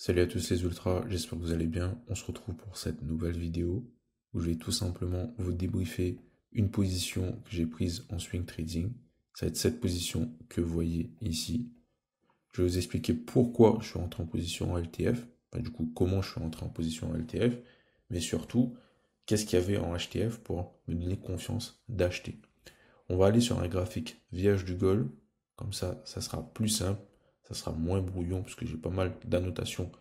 Salut à tous les ultras, j'espère que vous allez bien. On se retrouve pour cette nouvelle vidéo où je vais tout simplement vous débriefer une position que j'ai prise en swing trading. Ça va être cette position que vous voyez ici. Je vais vous expliquer pourquoi je suis entré en position en LTF, du coup comment je suis entré en position en LTF, mais surtout qu'est-ce qu'il y avait en HTF pour me donner confiance d'acheter. On va aller sur un graphique vierge du goal, comme ça sera plus simple, ça sera moins brouillon puisque j'ai pas mal d'annotations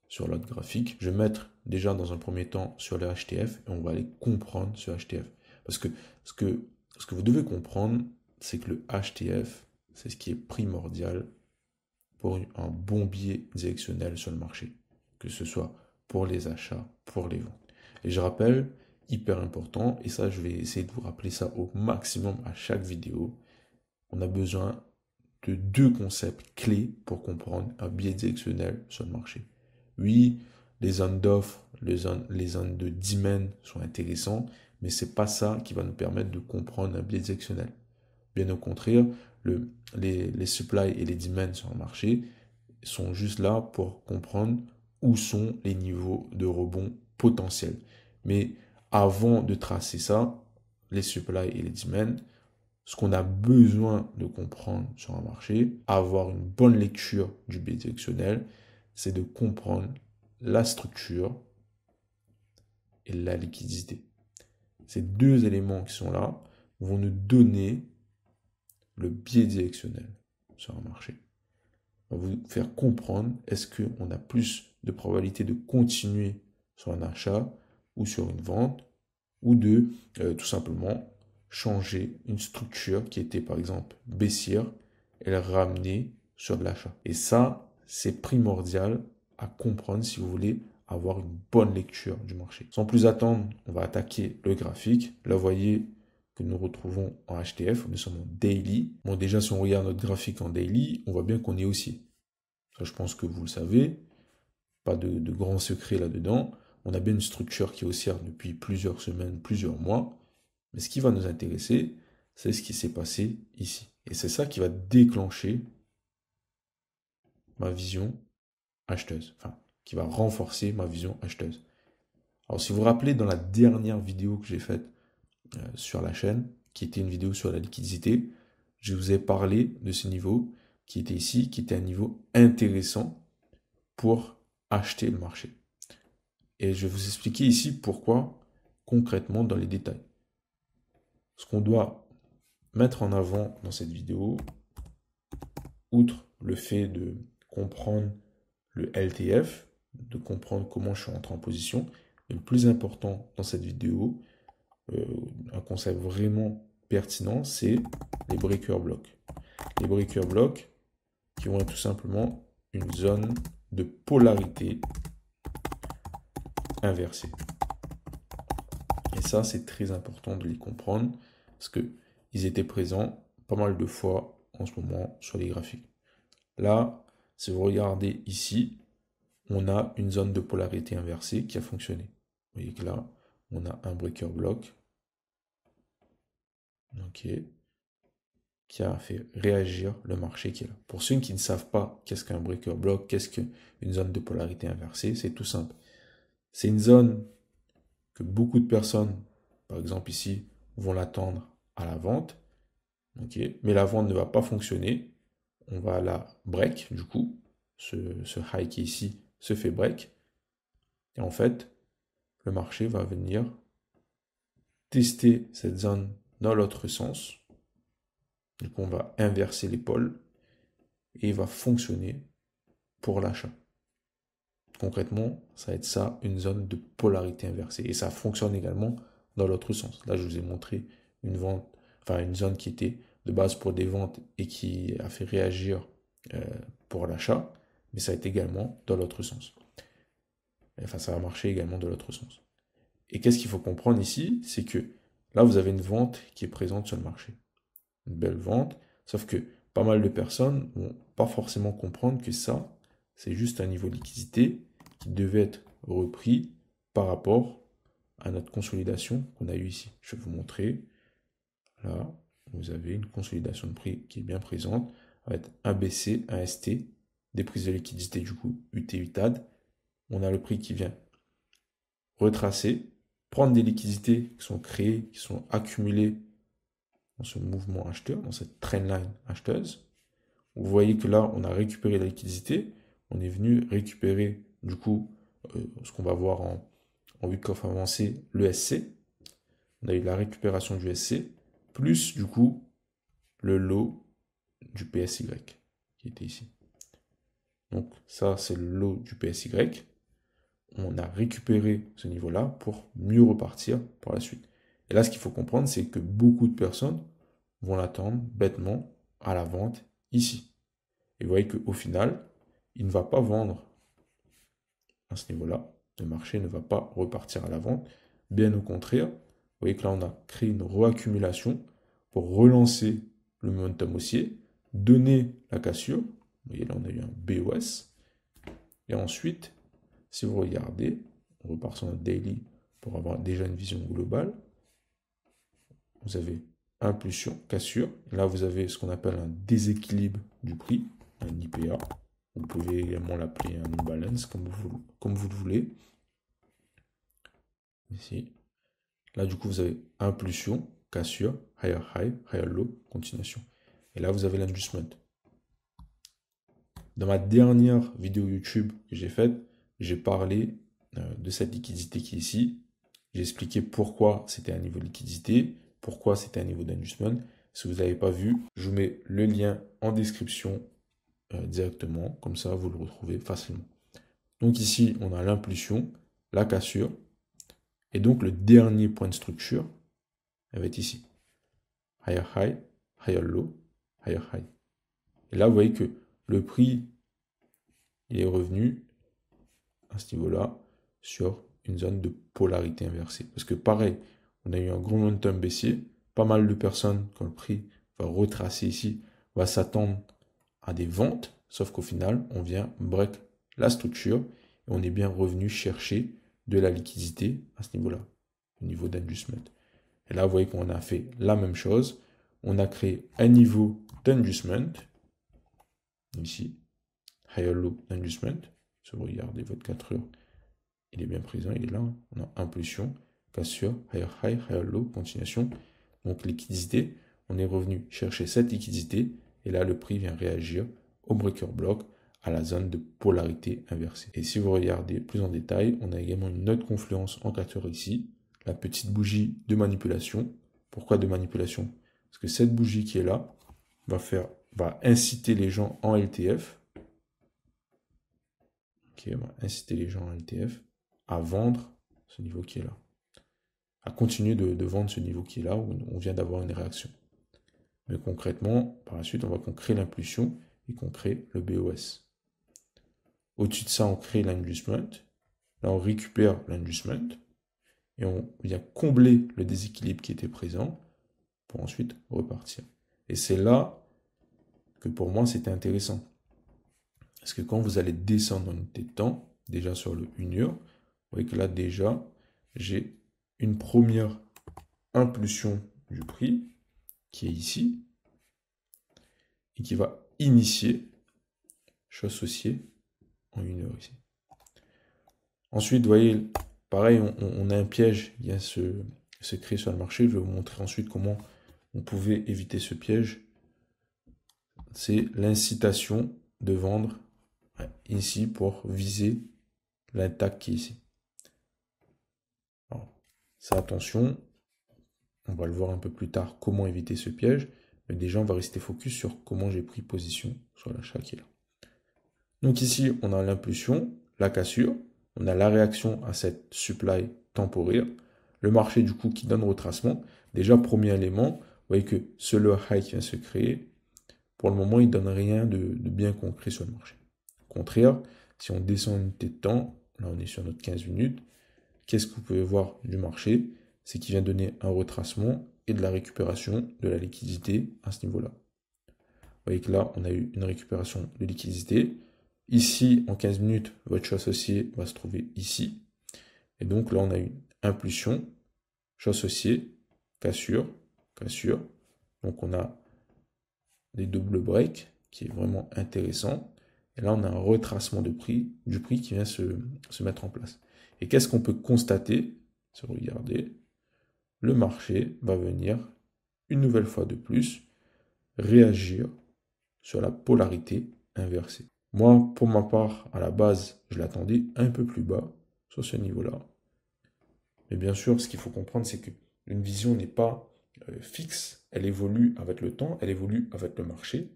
sur l'autre graphique. Je vais mettre déjà dans un premier temps sur le HTF et on va aller comprendre ce HTF. Parce que ce que vous devez comprendre, c'est que le HTF, c'est ce qui est primordial pour un bon biais directionnel sur le marché, que ce soit pour les achats, pour les ventes. Et je rappelle, hyper important, et ça je vais essayer de vous rappeler ça au maximum à chaque vidéo, on a besoin de deux concepts clés pour comprendre un biais directionnel sur le marché. Oui, les zones d'offres, les zones de demand sont intéressants, mais ce n'est pas ça qui va nous permettre de comprendre un biais directionnel. Bien au contraire, les supply et les demand sur le marché sont juste là pour comprendre où sont les niveaux de rebond potentiels. Mais avant de tracer ça, les supply et les demand, ce qu'on a besoin de comprendre sur un marché, avoir une bonne lecture du bidirectionnel, c'est de comprendre la structure et la liquidité. Ces deux éléments qui sont là vont nous donner le biais directionnel sur un marché. On va vous faire comprendre est-ce qu'on a plus de probabilité de continuer sur un achat ou sur une vente ou de tout simplement changer une structure qui était par exemple baissière et la ramener sur de l'achat. Et ça, c'est primordial à comprendre si vous voulez avoir une bonne lecture du marché. Sans plus attendre, on va attaquer le graphique. Là, vous voyez que nous retrouvons en HTF, nous sommes en daily. Bon, déjà, si on regarde notre graphique en daily, on voit bien qu'on est haussier. Ça, je pense que vous le savez. Pas de grands secrets là-dedans. On a bien une structure qui est haussière depuis plusieurs semaines, plusieurs mois. Mais ce qui va nous intéresser, c'est ce qui s'est passé ici. Et c'est ça qui va déclencher ma vision acheteuse. Enfin, qui va renforcer ma vision acheteuse. Alors, si vous vous rappelez, dans la dernière vidéo que j'ai faite sur la chaîne, qui était une vidéo sur la liquidité, je vous ai parlé de ce niveau qui était ici, qui était un niveau intéressant pour acheter le marché. Et je vais vous expliquer ici pourquoi concrètement dans les détails. Ce qu'on doit mettre en avant dans cette vidéo, outre le fait de comprendre le LTF, de comprendre comment je suis entré en position, mais le plus important dans cette vidéo, un concept vraiment pertinent, c'est les breaker blocks. Les breaker blocks qui vont être tout simplement une zone de polarité inversée. Et ça, c'est très important de les comprendre parce qu'ils étaient présents pas mal de fois en ce moment sur les graphiques. Là, si vous regardez ici, on a une zone de polarité inversée qui a fonctionné. Vous voyez que là, on a un breaker block qui a fait réagir le marché qui est là. Pour ceux qui ne savent pas qu'est-ce qu'un breaker block, qu'est-ce qu'une zone de polarité inversée, c'est tout simple. C'est une zone que beaucoup de personnes, par exemple ici, vont l'attendre à la vente. Mais la vente ne va pas fonctionner. On va la break, du coup. Ce high qui est ici se fait break. Et en fait, le marché va venir tester cette zone dans l'autre sens. Du coup, on va inverser les pôles et il va fonctionner pour l'achat. Concrètement, ça va être ça, une zone de polarité inversée. Et ça fonctionne également dans l'autre sens. Là, je vous ai montré une vente, enfin une zone qui était de base pour des ventes et qui a fait réagir pour l'achat, mais ça a été également dans l'autre sens. Enfin, ça a marché également dans l'autre sens. Et qu'est-ce qu'il faut comprendre ici? C'est que là, vous avez une vente qui est présente sur le marché. Une belle vente, sauf que pas mal de personnes vont pas forcément comprendre que ça, c'est juste un niveau de liquidité qui devait être repris par rapport à notre consolidation qu'on a eu ici. Je vais vous montrer. Là, vous avez une consolidation de prix qui est bien présente avec un BC, un ST, des prises de liquidité du coup UT, UTAD on a le prix qui vient retracer, prendre des liquidités qui sont créées, qui sont accumulées dans ce mouvement acheteur, dans cette trendline acheteuse. Vous voyez que là, on a récupéré la liquidité, on est venu récupérer du coup ce qu'on va voir en week-off avancé, le SC. On a eu la récupération du SC, plus du coup le lot du PSY qui était ici. Donc ça, c'est le lot du PSY. On a récupéré ce niveau-là pour mieux repartir par la suite. Et là, ce qu'il faut comprendre, c'est que beaucoup de personnes vont l'attendre bêtement à la vente ici. Et vous voyez qu'au final, il ne va pas vendre à ce niveau-là. Le marché ne va pas repartir à la vente. Bien au contraire, vous voyez que là, on a créé une reaccumulation pour relancer le momentum haussier, donner la cassure. Vous voyez là, on a eu un BOS. Et ensuite, si vous regardez, on repart sur notre daily pour avoir déjà une vision globale. Vous avez impulsion, cassure. Et là, vous avez ce qu'on appelle un déséquilibre du prix, un IPA. Vous pouvez également l'appeler un imbalance comme vous le voulez. Ici. Là, du coup, vous avez impulsion, cassure, higher high, higher low, continuation. Et là, vous avez l'adjustment. Dans ma dernière vidéo YouTube que j'ai faite, j'ai parlé de cette liquidité qui est ici. J'ai expliqué pourquoi c'était un niveau de liquidité, pourquoi c'était un niveau d'adjustment. Si vous n'avez pas vu, je vous mets le lien en description directement. Comme ça, vous le retrouvez facilement. Donc ici, on a l'impulsion, la cassure. Et donc, le dernier point de structure, elle va être ici. Higher high, higher low, higher high. Et là, vous voyez que le prix, il est revenu à ce niveau-là sur une zone de polarité inversée. Parce que pareil, on a eu un gros momentum baissier. Pas mal de personnes, quand le prix va retracer ici, va s'attendre à des ventes. Sauf qu'au final, on vient break la structure et on est bien revenu chercher de la liquidité à ce niveau-là, au niveau d'adjustment. Et là, vous voyez qu'on a fait la même chose. On a créé un niveau d'adjustment. Ici, higher low d'adjustment. Si vous regardez votre 4 heures, il est bien présent, il est là. On a impulsion, cassure, higher high, higher low, continuation. Donc liquidité, on est revenu chercher cette liquidité. Et là, le prix vient réagir au breaker block à la zone de polarité inversée. Et si vous regardez plus en détail, on a également une autre confluence en 4 heures ici. La petite bougie de manipulation. Pourquoi de manipulation? Parce que cette bougie qui est là va inciter les gens en LTF. Ok, on va inciter les gens en LTF à vendre ce niveau qui est là. À continuer de vendre ce niveau qui est là où on vient d'avoir une réaction. Mais concrètement, par la suite, on voit qu'on crée l'impulsion et qu'on crée le BOS. Au-dessus de ça, on crée l'adjustment. Là, on récupère l'adjustment et on vient combler le déséquilibre qui était présent pour ensuite repartir. Et c'est là que pour moi, c'était intéressant. Parce que quand vous allez descendre dans l'unité de temps, déjà sur le 1 heure, vous voyez que là, déjà, j'ai une première impulsion du prix qui est ici et qui va initier, je suis associé en 1 heure ici. Ensuite, vous voyez, pareil, on a un piège qui vient se créer sur le marché. Je vais vous montrer ensuite comment on pouvait éviter ce piège. C'est l'incitation de vendre ici pour viser l'attaque qui est ici. Alors, ça, attention, on va le voir un peu plus tard comment éviter ce piège. Mais déjà, on va rester focus sur comment j'ai pris position sur l'achat qui est là. Donc ici, on a l'impulsion, la cassure, on a la réaction à cette supply temporaire, le marché du coup qui donne retracement. Déjà, premier élément, vous voyez que ce low high qui vient se créer, pour le moment, il ne donne rien de bien concret sur le marché. Au contraire, si on descend en unité de temps, là on est sur notre 15 minutes, qu'est-ce que vous pouvez voir du marché? C'est qu'il vient donner un retracement et de la récupération de la liquidité à ce niveau-là. Vous voyez que là, on a eu une récupération de liquidité. Ici, en 15 minutes, votre choix associé va se trouver ici. Et donc là, on a une impulsion, choix associé, cassure, cassure. Donc on a des double breaks qui est vraiment intéressant. Et là, on a un retracement du prix qui vient se mettre en place. Et qu'est-ce qu'on peut constater? Si vous regardez, le marché va venir une nouvelle fois de plus réagir sur la polarité inversée. Moi, pour ma part, à la base, je l'attendais un peu plus bas sur ce niveau-là. Mais bien sûr, ce qu'il faut comprendre, c'est qu'une vision n'est pas fixe, elle évolue avec le temps, elle évolue avec le marché.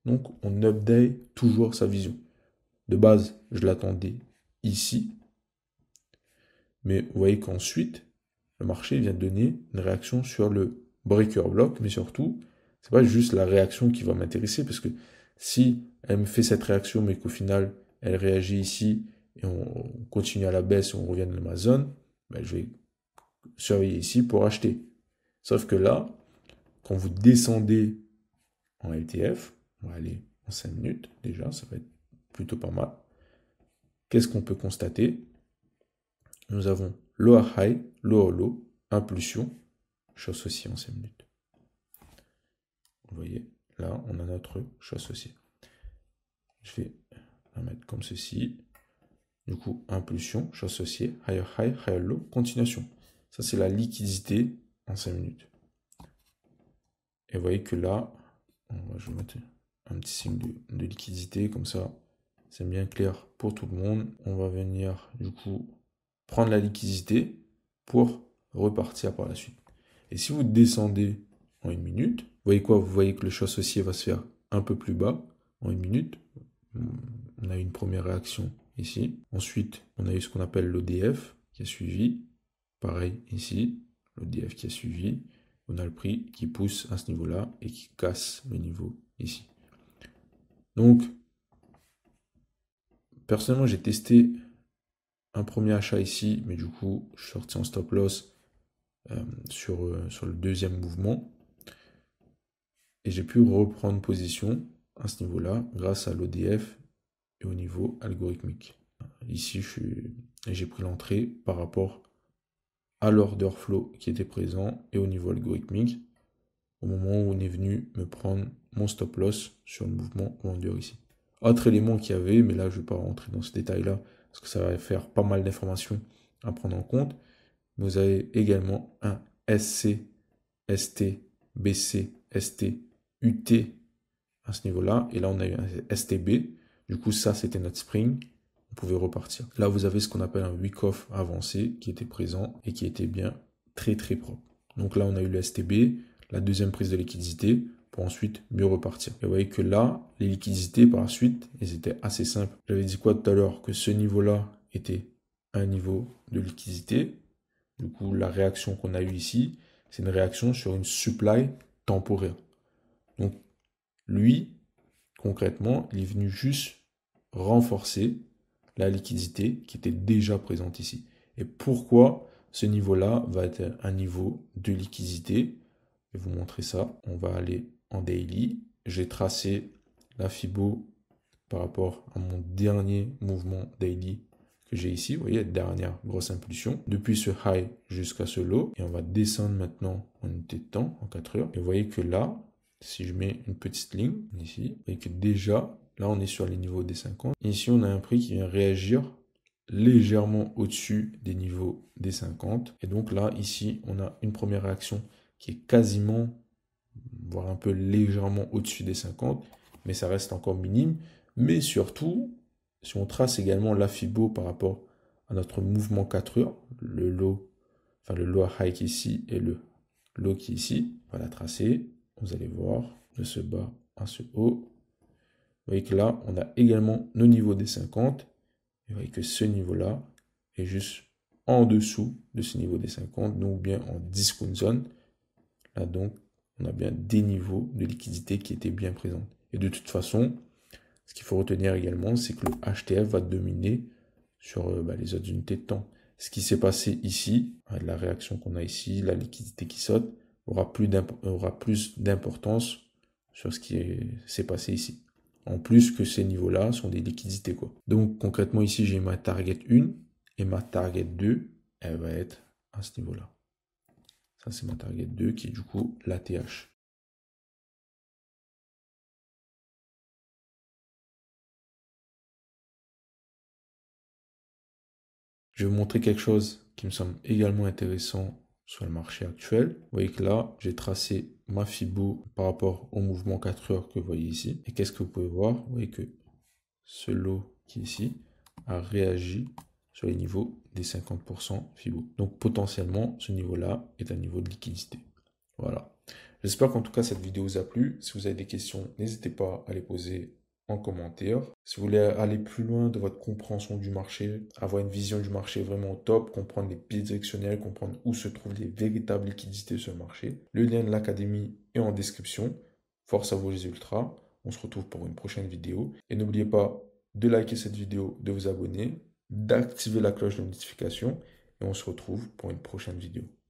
Donc, on update toujours sa vision. De base, je l'attendais ici, mais vous voyez qu'ensuite, le marché vient donner une réaction sur le breaker block, mais surtout, c'est pas juste la réaction qui va m'intéresser, parce que si elle me fait cette réaction, mais qu'au final, elle réagit ici, et on continue à la baisse, et on revient dans ma zone, ben, je vais surveiller ici pour acheter. Sauf que là, quand vous descendez en LTF, on va aller en 5 minutes déjà, ça va être plutôt pas mal. Qu'est-ce qu'on peut constater? Nous avons lower high, lower low, impulsion, chose associée en 5 minutes. Vous voyez, là, on a notre chose associée. Je vais la mettre comme ceci. Du coup, impulsion, chose associée, higher high, higher low, continuation. Ça, c'est la liquidité en 5 minutes. Et vous voyez que là, je vais mettre un petit signe de liquidité, comme ça, c'est bien clair pour tout le monde. On va venir, du coup, prendre la liquidité pour repartir par la suite. Et si vous descendez en 1 minute, vous voyez quoi? Vous voyez que le choix associé va se faire un peu plus bas en 1 minute. On a eu une première réaction ici. Ensuite, on a eu ce qu'on appelle l'ODF qui a suivi. Pareil ici, l'ODF qui a suivi. On a le prix qui pousse à ce niveau-là et qui casse le niveau ici. Donc, personnellement, j'ai testé un premier achat ici, mais du coup, je suis sorti en stop loss sur le deuxième mouvement. Et j'ai pu reprendre position à ce niveau-là grâce à l'ODF et au niveau algorithmique. Ici, j'ai pris l'entrée par rapport à l'order flow qui était présent et au niveau algorithmique au moment où on est venu me prendre mon stop loss sur le mouvement vendeur ici. Autre élément qu'il y avait, mais là je ne vais pas rentrer dans ce détail-là parce que ça va faire pas mal d'informations à prendre en compte. Vous avez également un SC, ST, BC, ST, UT à ce niveau-là. Et là, on a eu un STB. Du coup, ça, c'était notre spring. On pouvait repartir. Là, vous avez ce qu'on appelle un wick-off avancé qui était présent et qui était bien très, très propre. Donc là, on a eu le STB, la deuxième prise de liquidité pour ensuite mieux repartir. Et vous voyez que là, les liquidités, par la suite, elles étaient assez simples. J'avais dit quoi tout à l'heure? Que ce niveau-là était un niveau de liquidité. Du coup, la réaction qu'on a eue ici, c'est une réaction sur une supply temporaire. Donc, lui, concrètement, il est venu juste renforcer la liquidité qui était déjà présente ici. Et pourquoi ce niveau-là va être un niveau de liquidité? Je vais vous montrer ça. On va aller en daily. J'ai tracé la Fibo par rapport à mon dernier mouvement daily que j'ai ici. Vous voyez, dernière grosse impulsion. Depuis ce high jusqu'à ce low. Et on va descendre maintenant en unité de temps, en 4 heures. Et vous voyez que là, si je mets une petite ligne ici, et que déjà, là, on est sur les niveaux des 50. Ici, on a un prix qui vient réagir légèrement au-dessus des niveaux des 50. Et donc là, ici, on a une première réaction qui est quasiment, voire un peu légèrement au-dessus des 50, mais ça reste encore minime. Mais surtout, si on trace également la Fibo par rapport à notre mouvement 4 heures, le low high qui est ici et le low qui est ici, on va la tracer. Vous allez voir de ce bas à ce haut. Vous voyez que là, on a également nos niveaux des 50. Et vous voyez que ce niveau-là est juste en dessous de ce niveau des 50, donc bien en discount zone. Là, donc, on a bien des niveaux de liquidité qui étaient bien présents. Et de toute façon, ce qu'il faut retenir également, c'est que le HTF va dominer sur les autres unités de temps. Ce qui s'est passé ici, la réaction qu'on a ici, la liquidité qui saute, aura plus d'importance sur ce qui s'est passé ici. En plus que ces niveaux-là sont des liquidités, quoi. Donc concrètement ici, j'ai ma target 1 et ma target 2, elle va être à ce niveau-là. Ça, c'est ma target 2 qui est du coup la TH. Je vais vous montrer quelque chose qui me semble également intéressant sur le marché actuel. Vous voyez que là, j'ai tracé ma Fibo par rapport au mouvement 4 heures que vous voyez ici. Et qu'est-ce que vous pouvez voir? Vous voyez que ce lot qui est ici a réagi sur les niveaux des 50% Fibo. Donc potentiellement, ce niveau-là est un niveau de liquidité. Voilà. J'espère qu'en tout cas cette vidéo vous a plu. Si vous avez des questions, n'hésitez pas à les poser en commentaire. Si vous voulez aller plus loin de votre compréhension du marché, avoir une vision du marché vraiment au top, comprendre les pieds directionnels, comprendre où se trouvent les véritables liquidités sur le marché, le lien de l'académie est en description. Force à vos résultats. On se retrouve pour une prochaine vidéo. Et n'oubliez pas de liker cette vidéo, de vous abonner, d'activer la cloche de notification. Et on se retrouve pour une prochaine vidéo.